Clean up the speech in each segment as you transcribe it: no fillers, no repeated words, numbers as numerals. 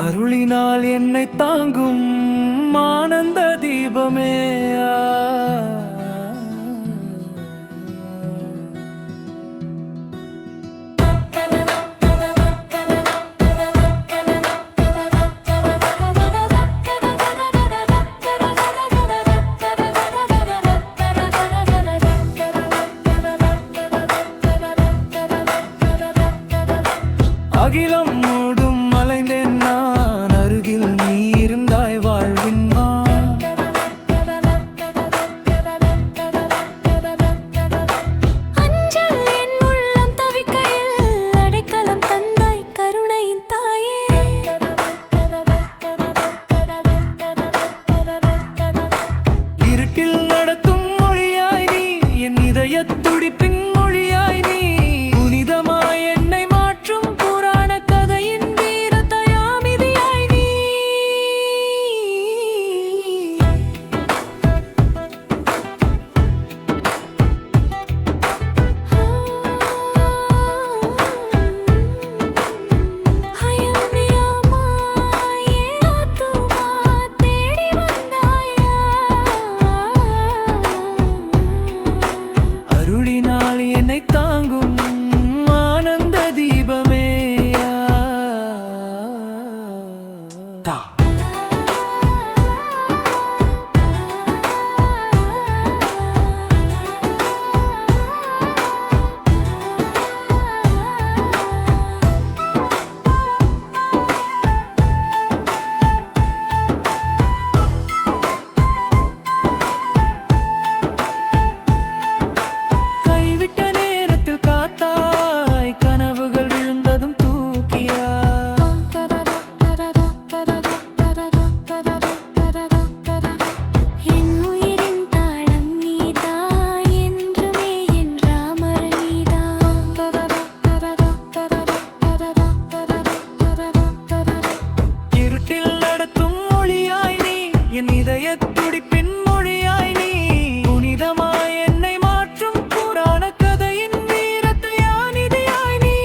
அருளினால் என்னை தாங்கும் ஆனந்த தீபமே. அகிலம் மூடும் மலைந்தேன் நான், அருகில் நீ இருந்தாய் வாழ்வின் அஞ்சல் என் உள்ளம் தவிக்கையில் அடைக்கலம் தந்தாய் கருணையின் தாயே. இருட்டில் நடத்தும் மொழியாய் நீ, என் இதயத் துடிப்பின் மொழியாய் நீ, புனிதமாய் என்னை மாற்றும் புராண கதையின் வீர தயாமிதியாய் நீ. அருளினால் என்னை தாங்கும் ஆனந்த தீபமே. கைவிட்ட நேரத்தில் காத்தாய், கனவுகள் விழுந்ததும் தூக்கியாய். என் உயிரின் தாளம் நீதான், என்றுமே என் ராமர் நீதான். இருட்டில் நடத்தும் மொழியாய் நீ, என் இதயத் துடிப்பின் மொழியாய் நீ, புனிதமாய் என்னை மாற்றும் புராண கதையின் வீர தயாநிதியாய் நீ.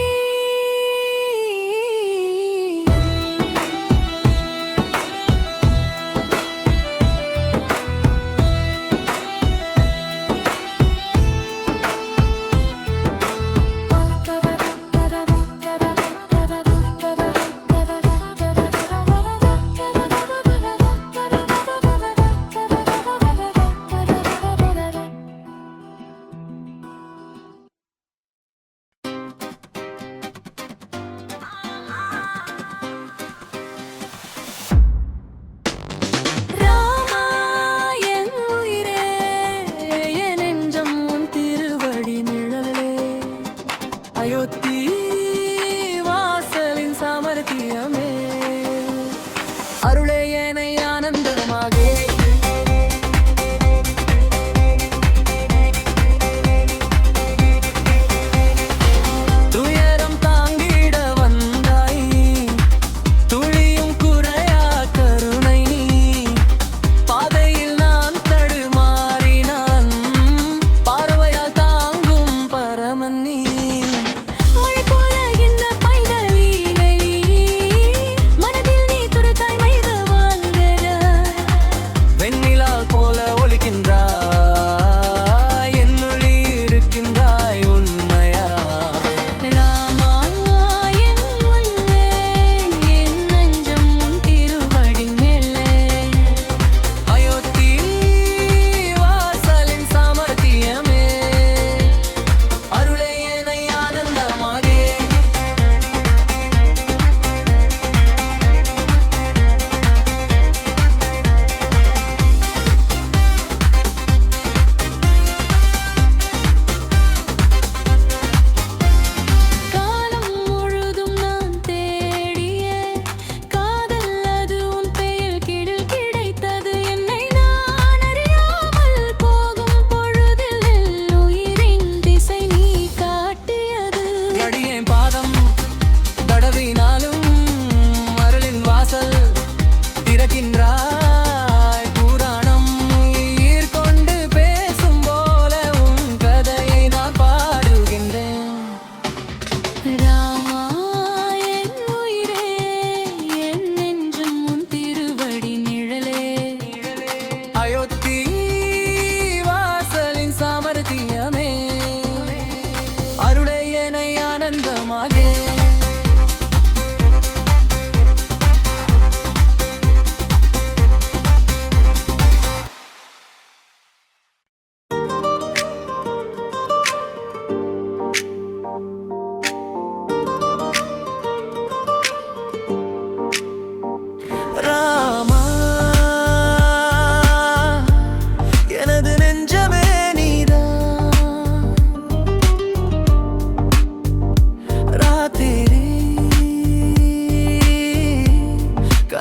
ராமா என் உயிரே, என் நெஞ்சம் உன் திருவடி நிழலே. அயோத்தி வாசலின் சாமர்த்தியமே, அருளே என்னை ஆனந்தமாக. துயரம் தாங்கிட வந்தாய், துளியும் குறையா கருணை நீ, பாதையில் நான் தடுமாறினான், பார்வையால் தாங்கும் பரமன் நீ. மழை போல இந்த பைதலீலை, மனதில் நீ துரத்தாய் மைதவா.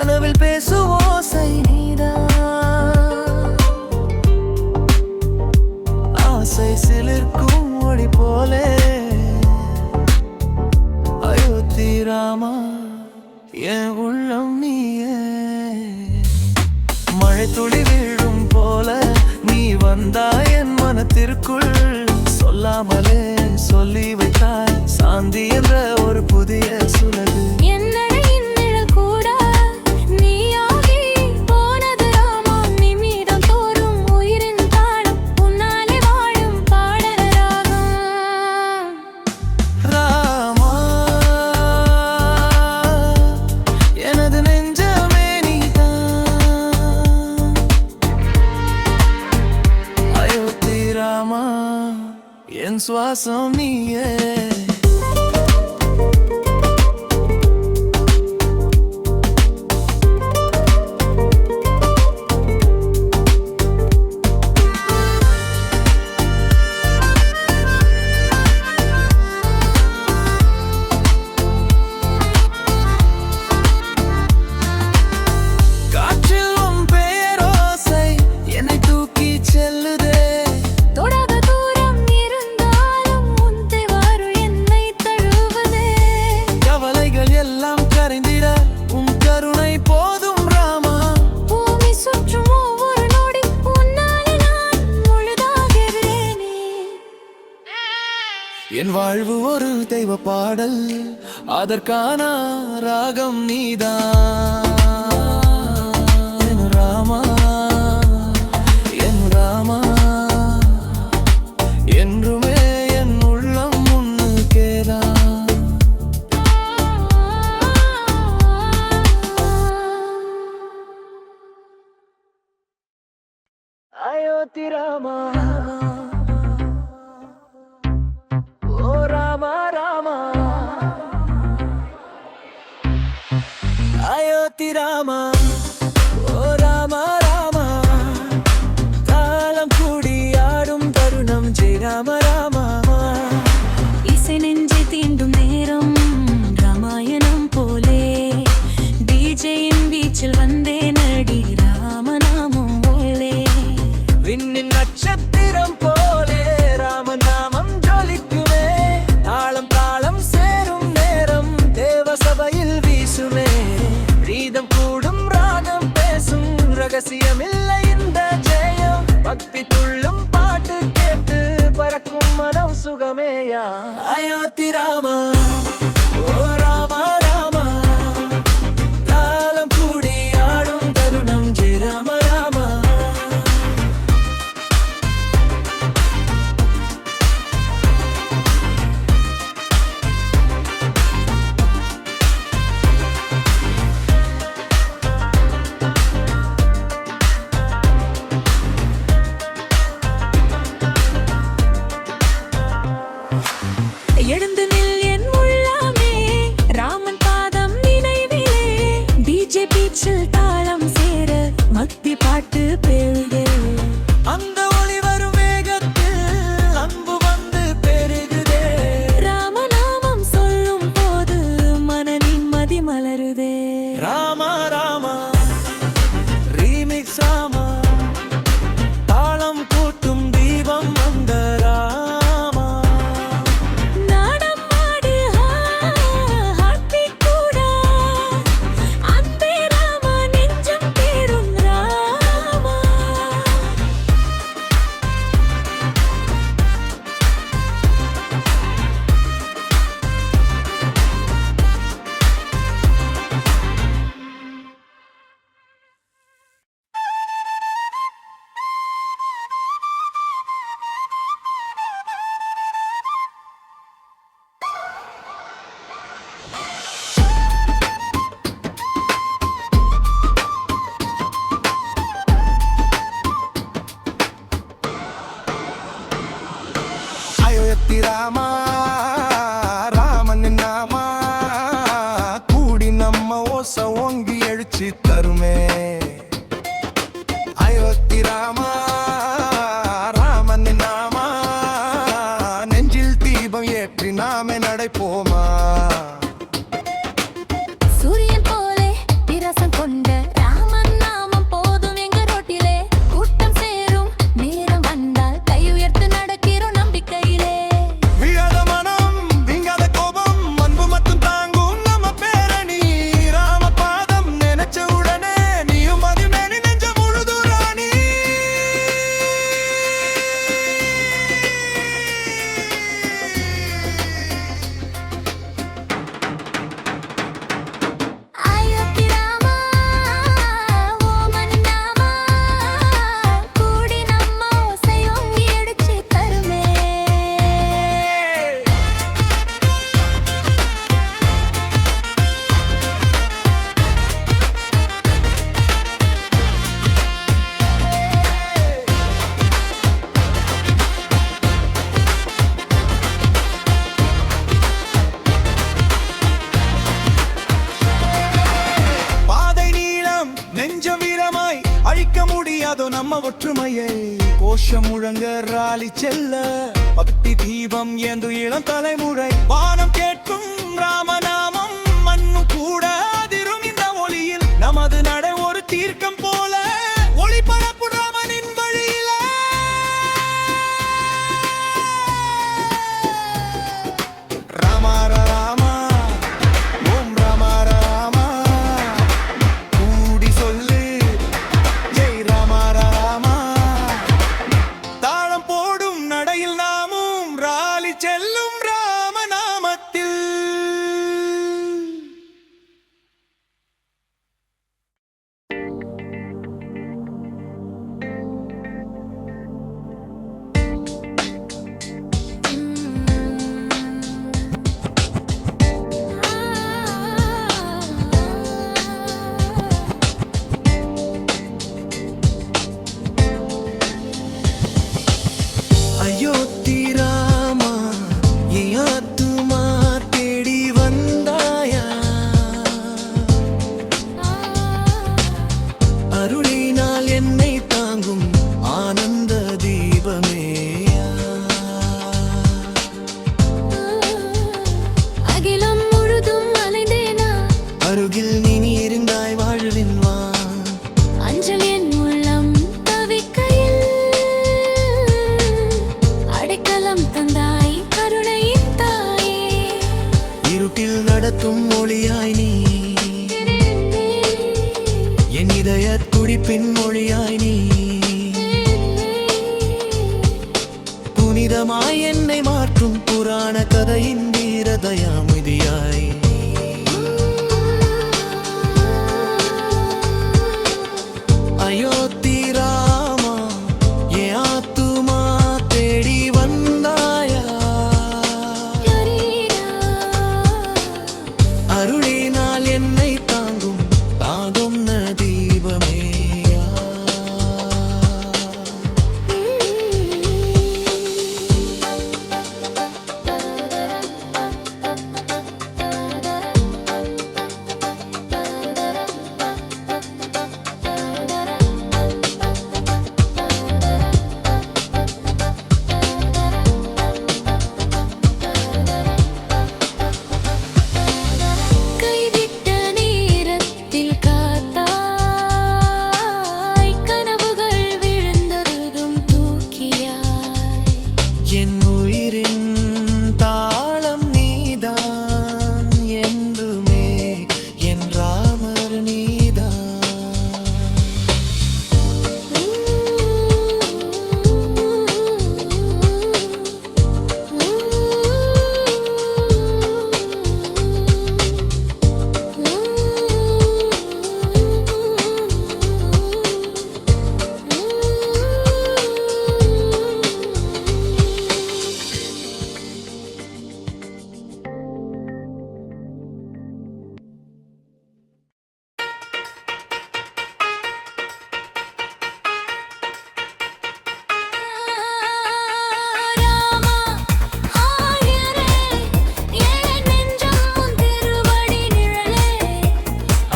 கனவில் பேசுவோசை நீதான். ஆசை சிலிர்க்கும் ஒளி போலே அயோத்தி ராமா என் உள்ளம் நீயே. மழை துளி வீழும் போல நீ வந்தாய் என் மனத்திற்குள். சொல்லாமலே சொல்லி வைத்தாய் சாந்தி என்ற ஒரு புதிய சுலகு. என் சுவாசம் நீயே. என் வாழ்வு ஒரு தெய்வ பாடல், அதற்கான ராகம் நீதான். என் ராமா என் ராமா என்றுமே என் உள்ளம் முன்னுக்கேதான். அயோத்தி ராமா அயோத்தி ராமா ஓ ராமா ராமா. தாளம் கூடி ஆடும் தருணம் ஜெய் ராம ராமா. இசை நெஞ்சை தீண்டும் நேரம் ராமாயணம் போலே டிஜேயின் வீச்சில் வந்தே நடி ராமநாமம் போலே. விண்ணின் நட்சத்திரம் போலே ராமநாமம் ஜொலிக்குமே. தாளம் தாளம் சேரும் நேரம் தேவ சபையில் வீசுமே. ரீதம் கூடும் ராகம் பேசும் ரகசியமில்லை இந்த ஜெயம். பக்தி துள்ளும் பாட்டு கேட்டு பறக்கும் மனம் சுகமேயா. அயோத்தி ராமா ஓ ராமா ராமா. தாளம் கூடி ஆடும் தருணம் ஜெய் ராம ராமா. எழுந்து நில் என் உள்ளமே ராமன் பாதம் நினைவிலே. டிஜே பீச்சில் தாளம் சேர பக்தி பாட்டு பெருகு. அந்த ஒளி வரும் வேகத்தில் அன்பு வந்து பெருகுதே. ராமநாமம் சொல்லும் போது மன நிம்மதி மலருதே. ராமா ராமா ரீமிக்ஸ் ராமா. தாளம் கூட்டும் தீபம் அந்த ராமா. நாடம் ஆடு ஹாப்பி கூட அன்பே ராமா நெஞ்சம் தேரும் ராமா. அயோத்தி ராமா ராமன் நாமா. கூடி நம்ம ஓச ஓங்கி எழுச்சி தருமே. அயோத்தி ராமா ராமன் நாமா. நெஞ்சில் தீபம் ஏற்றி நாமே நடைப்போமா. சூரியன் போலே பிரசம் கொண்ட நம்ம ஒற்றுமையை கோஷம் முழங்க ராலி செல்ல பக்தி தீபம் ஏந்து இளம் தலைமுறை வானம் கேட்கும் ராமநாமம் மண்ணு கூட அதிரும் இந்த ஒளியில் நமது நடை ஒரு தீர்க்கம் போல ஒளி பரப்பு ராமனின் வழியில ராமா ராமா ஓம் ராமா ராமா கூடி சொல்லு ஜெய் ராமா ராமா தாளம் போடும் நடையில் நாமும் ராலி செல்லும் ராமநாமத்தில் அயோத்தி ராமா என் ஆத்துமா தேடி வந்தாயா அருளினால் என்னை தாங்கும் ஆனந்த தீபமேயா அகிலம் முழுதும் அலைந்தேனா அருகில் நீ இருந்தாய் வாழ்வின் வா அஞ்சல் என் உள்ளம் தவிக்கையில் அடைக்கலம் தந்தாய் கருணையின் தாயே இருட்டில் நடத்தும் மொழியாய் நீ என் இதய துடிப்பின் மொழியாய் நீ புனிதமாய் என்னை மாற்றும் புராண கதையின் வீரதயாமிதியாய் அயோத்தி ராமா என் ஆத்துமா தேடி வந்தாயா அருளினால் என்னை தாங்கும் தாங்கும் தீபமேயா கைவிட்ட நேரத்தில் காத்தாய் கனவுகள் விழுந்ததும் தூக்கியாய் என் உயிரின் தாளம் நீதான் என்றுமே என் ராமர் நீதான் ராமா ஆயரே என் நெஞ்சம் உன் திருவடி நிழலே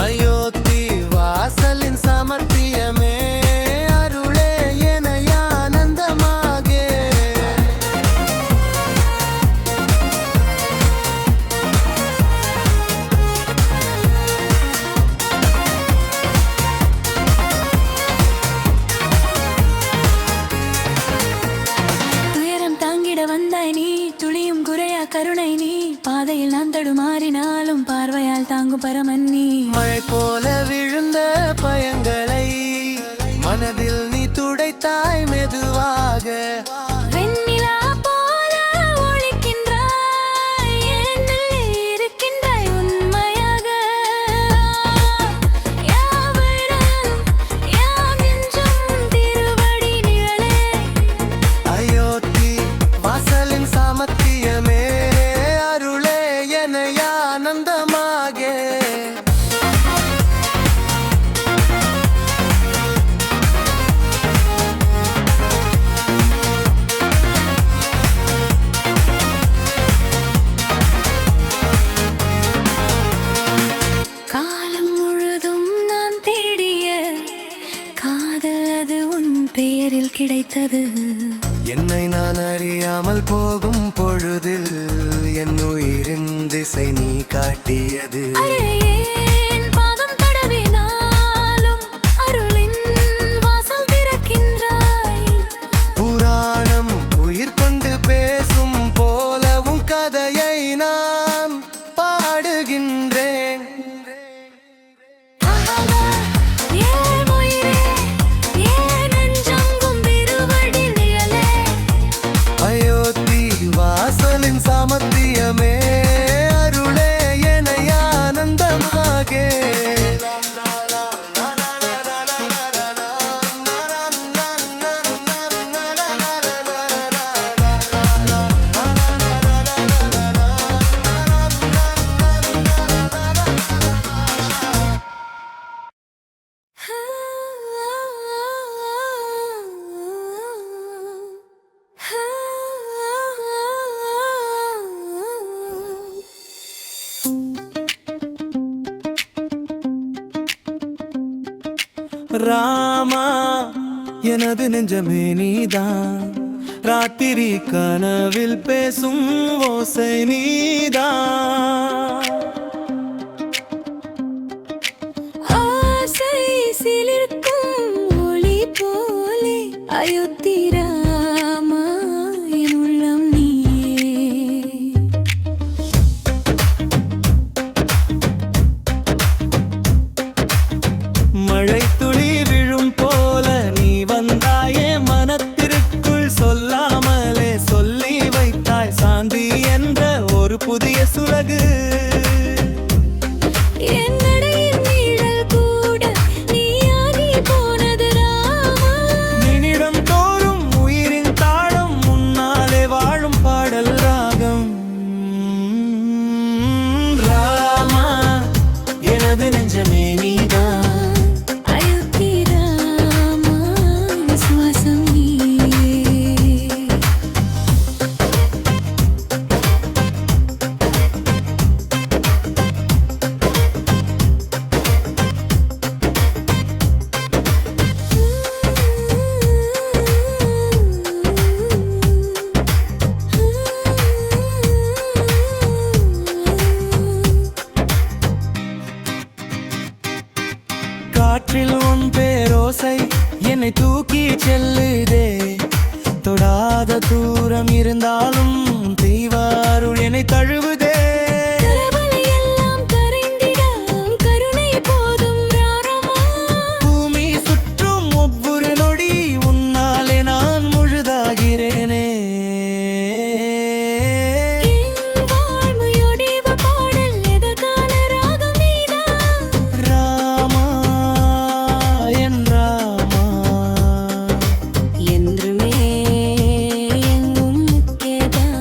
அயோத்தி வாசலின் சமர்த்தியமே அருளே என ஆனந்தமாக துயரம் தாங்கிட வந்தாய் நீ துளியும் குறையா கருணை நீ பாதையில் நான் தடுமாறினாலும் பார்வையால் தாங்கும் பரமன் நீ மழை போல விழுந்த பயங்களை மனதில் நீ துடைத்தாய் மெதுவாக வெண்ணிலா போல ஒளிக்கின்றாய் என்னில் இருக்கின்றாய் உண்மையாக யாவரும் யாம் என்றும் திருவடி நிழலே அயோத்தி வாசலின் சாமர்த்தியமே அருளே என ஆனந்தமாக பெயரில் கிடைத்தது. என்னை நான் அறியாமல் போகும் பொழுதில் என் உயிரின் திசை நீ காட்டியது. அடே, ஏன் பாதம் தடவினாலும் அருளின் வாசல் திறக்கின்றாய். புராணம் உயிர் கொண்டு பேசும் போலவும் கதையை நான் பாடுகின்றேன். ஆஹா, ஏன் உயிரே, ஏன் நெஞ்செங்கும் திருவடி நிழலே. அயோத்தி வாசலின் சாமர்த்தியமே அருளே என ஆனந்தமாகே. ராமா எனது நெஞ்சமே நீதான், ராத்திரி கனவில் பேசும் ஓசை நீதான். ஆசை சிலிர்க்கும் ஒளி போலே அயோத்தி ராமா என் உள்ளம் நீயே. மழை துளி விழும் போல நீ வந்தாயே மனத்திற்குள், சொல்லாமலே சொல்லி வைத்தாய் சாந்தி என்ற ஒரு புதிய சுலகு. என் நடையின் நிழல் கூட நீயாகி போனது ராமா. நினிடம் தோறும் உயிரின் தாளம், முன்னாலே வாழும் பாடல் ராகம். ராமா எனது நெஞ்சமே நீதான், அயோத்தி ராமா விசுவாசம் நீயே. காற்றில் உன் பேரோசை என்னை தூக்கி செல்லுதே. தொடாத தூரம் இருந்தாலும் தெய்வாருள் என்னை தழுவுதே. கரவலை எல்லாம் கரைந்திட கருணை போதும் ராமா. பூமி சுற்றும் ஒவ்வொரு நொடி உன்னாலே நான் முழுதாகிறேனே. என் வாழ்மையொடிவ பாடல் எதற்கான ராகம் நீதான். ராமா என் ராமா, என்றுமே எங்கும் முக்கியதான்.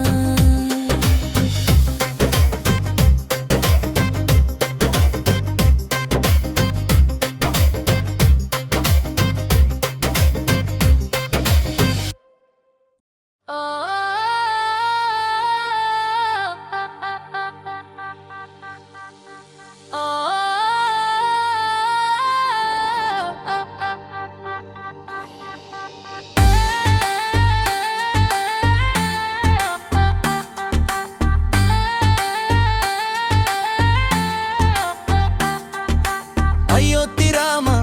அயோத்தி ராமா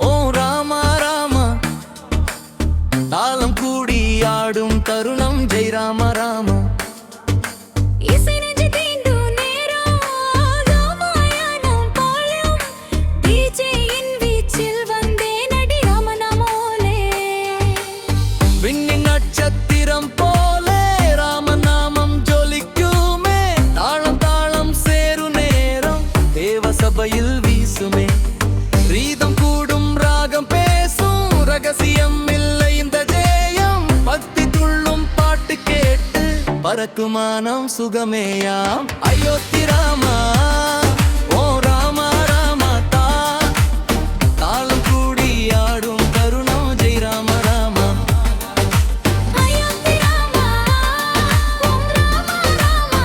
ஓ ராமா ராமா, தாளம் கூடி ஆடும் தருணம் ஜெய் ராம ராமா. இசை நெஞ்சு தீண்டும் நேரம் ராமாயணம் போலும் டிஜேயின் வீச்சில் வந்தேன் அடி ராமநாமோலே. விண்ணின் நட்சத்திரம் போலே ராமநாமம் ஜொலிக்குமே. தாளம் தாளம் சேரு நேரம் தேவ சபையில் வீசுமே. ரீதம் கூடும் ராகம் பேசும் ரகசியம் இல்லை இந்த ஜெயம். பக்தி துள்ளும் பாட்டு கேட்டு பறக்குமானம் சுகமேயாம். அயோத்தி ராமா ஓ ராமா ராமா, தாளம் கூடி ஆடும் தருணம் ஜெய் ராம ராமா. அயோத்தி ராமா ஓம் ராமா ராமா.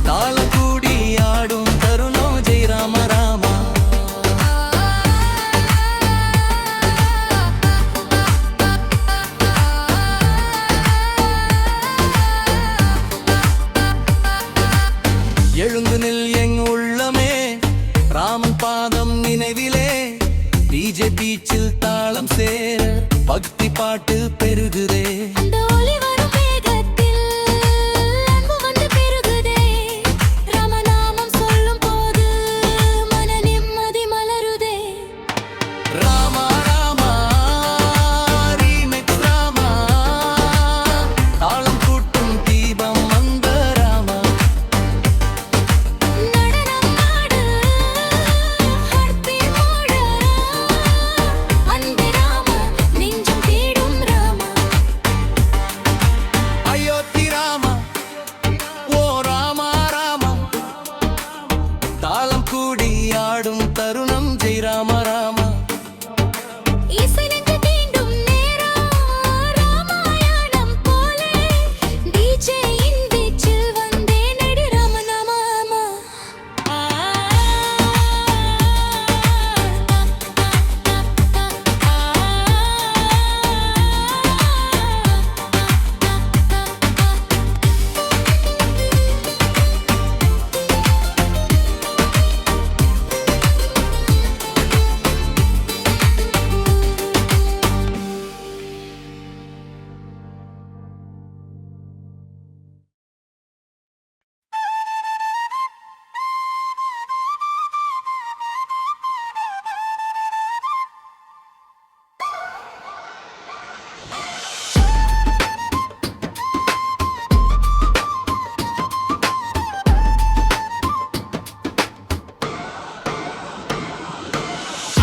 தாளம் கூடி ஆடும் தருணம் ஜெய் ராம ராமா. ஆ ராமன் பாதம் நினைவிலே டிஜே பீச்சில் தாளம் சேர பக்தி பாட்டு பெருகுதே. அந்த ஒலி வரும் வேகத்தில் அன்பு வந்து பெருகுதே. ராமநாமம் சொல்லும் போது மன நிம்மதி மலருதே. ராமா ராமா ரீமிக்ஸ் ராமா, தாளம் கூட்டும் தீபம் அந்த ராமா. நடனம் ஆடு ஹர்த்தி மோட அன்பே ராமா நெஞ்சம் தேடும் ராமா. அயோத்தி ராமா ஓ ராமா ராமா, தாளம் கூடி ஆடும் தருணம் ஜெய் ராம ராமா. இசை நெஞ்சு தீண்டும் நேரம் ராமாயணம் போலே டிஜேயின் வீச்சில் வந்தே நடி ராமநாமமா.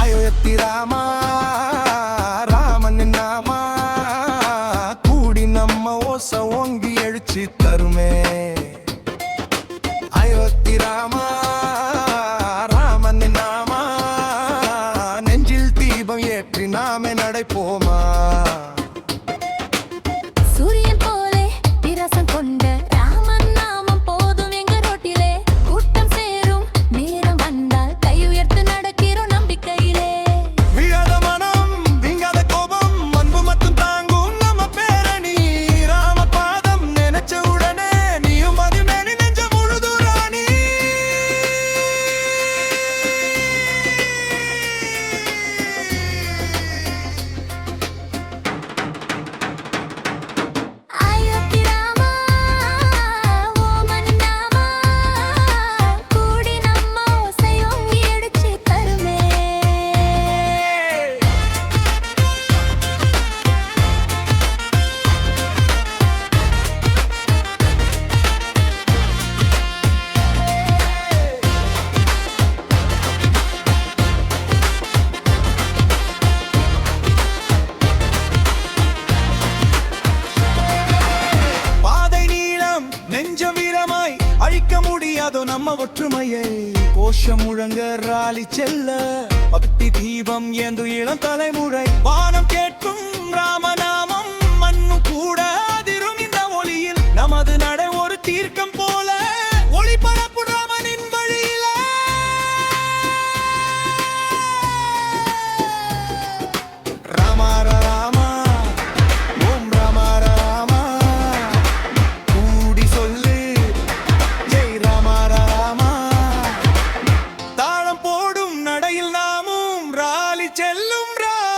அயோத்தி ராமா ராமன் நாமா, கூடி நம்ம ஓசை ஓங்கி எழுச்சி தருமே. அயோத்தி ராமா ராமன் நாமா, நெஞ்சில் தீபம் ஏற்றி நாமே நடைப்போமா. சூரியன் போலே விரசம் கொண்ட ராமன் நாமம் போதும் எங்க ரோட்டிலே. கூட்டம் சேரும் நேரம் வந்தால் கை உயர்த்து நடக்கிறோம் நம்பிக்கையிலே. விழாத மனம் விங்காத கோபம் அன்பு மட்டும் தாங்கும் நம்ம பேரணி. ராம பாதம் நினைச்ச உடனே நீயும் அதுமே நெஞ்ச முழுது ராணி. அயோத்தி ராமா ஓ மன்னாமா, கூடி நம்ம ஓசை ஓங்கி எடுச்சு தருமே. பாதை நீளம் நெஞ்ச வீரமாய் அழிக்க முடியாதோ நம்ம ஒற்றுமையை. கோஷம் முழங்க ராலி செல்ல பக்தி தீபம் ஏந்து இளம் தலைமுறை. வானம் கேட்கும் ராமநாமம் மண்ணும் கூட அதிரும் இந்த ஒளியில். நமது நடை ஒரு தீர்க்கம் போல ஒளி பரப்பு ராமனின் வழியில. ராமா ராமா ஓம் ராமா ராமா, கூடி சொல்லு ஜெய் ராமா ராமா. தாளம் போடும் நடையில் நாமும் ராலி செல்லும் ராமா.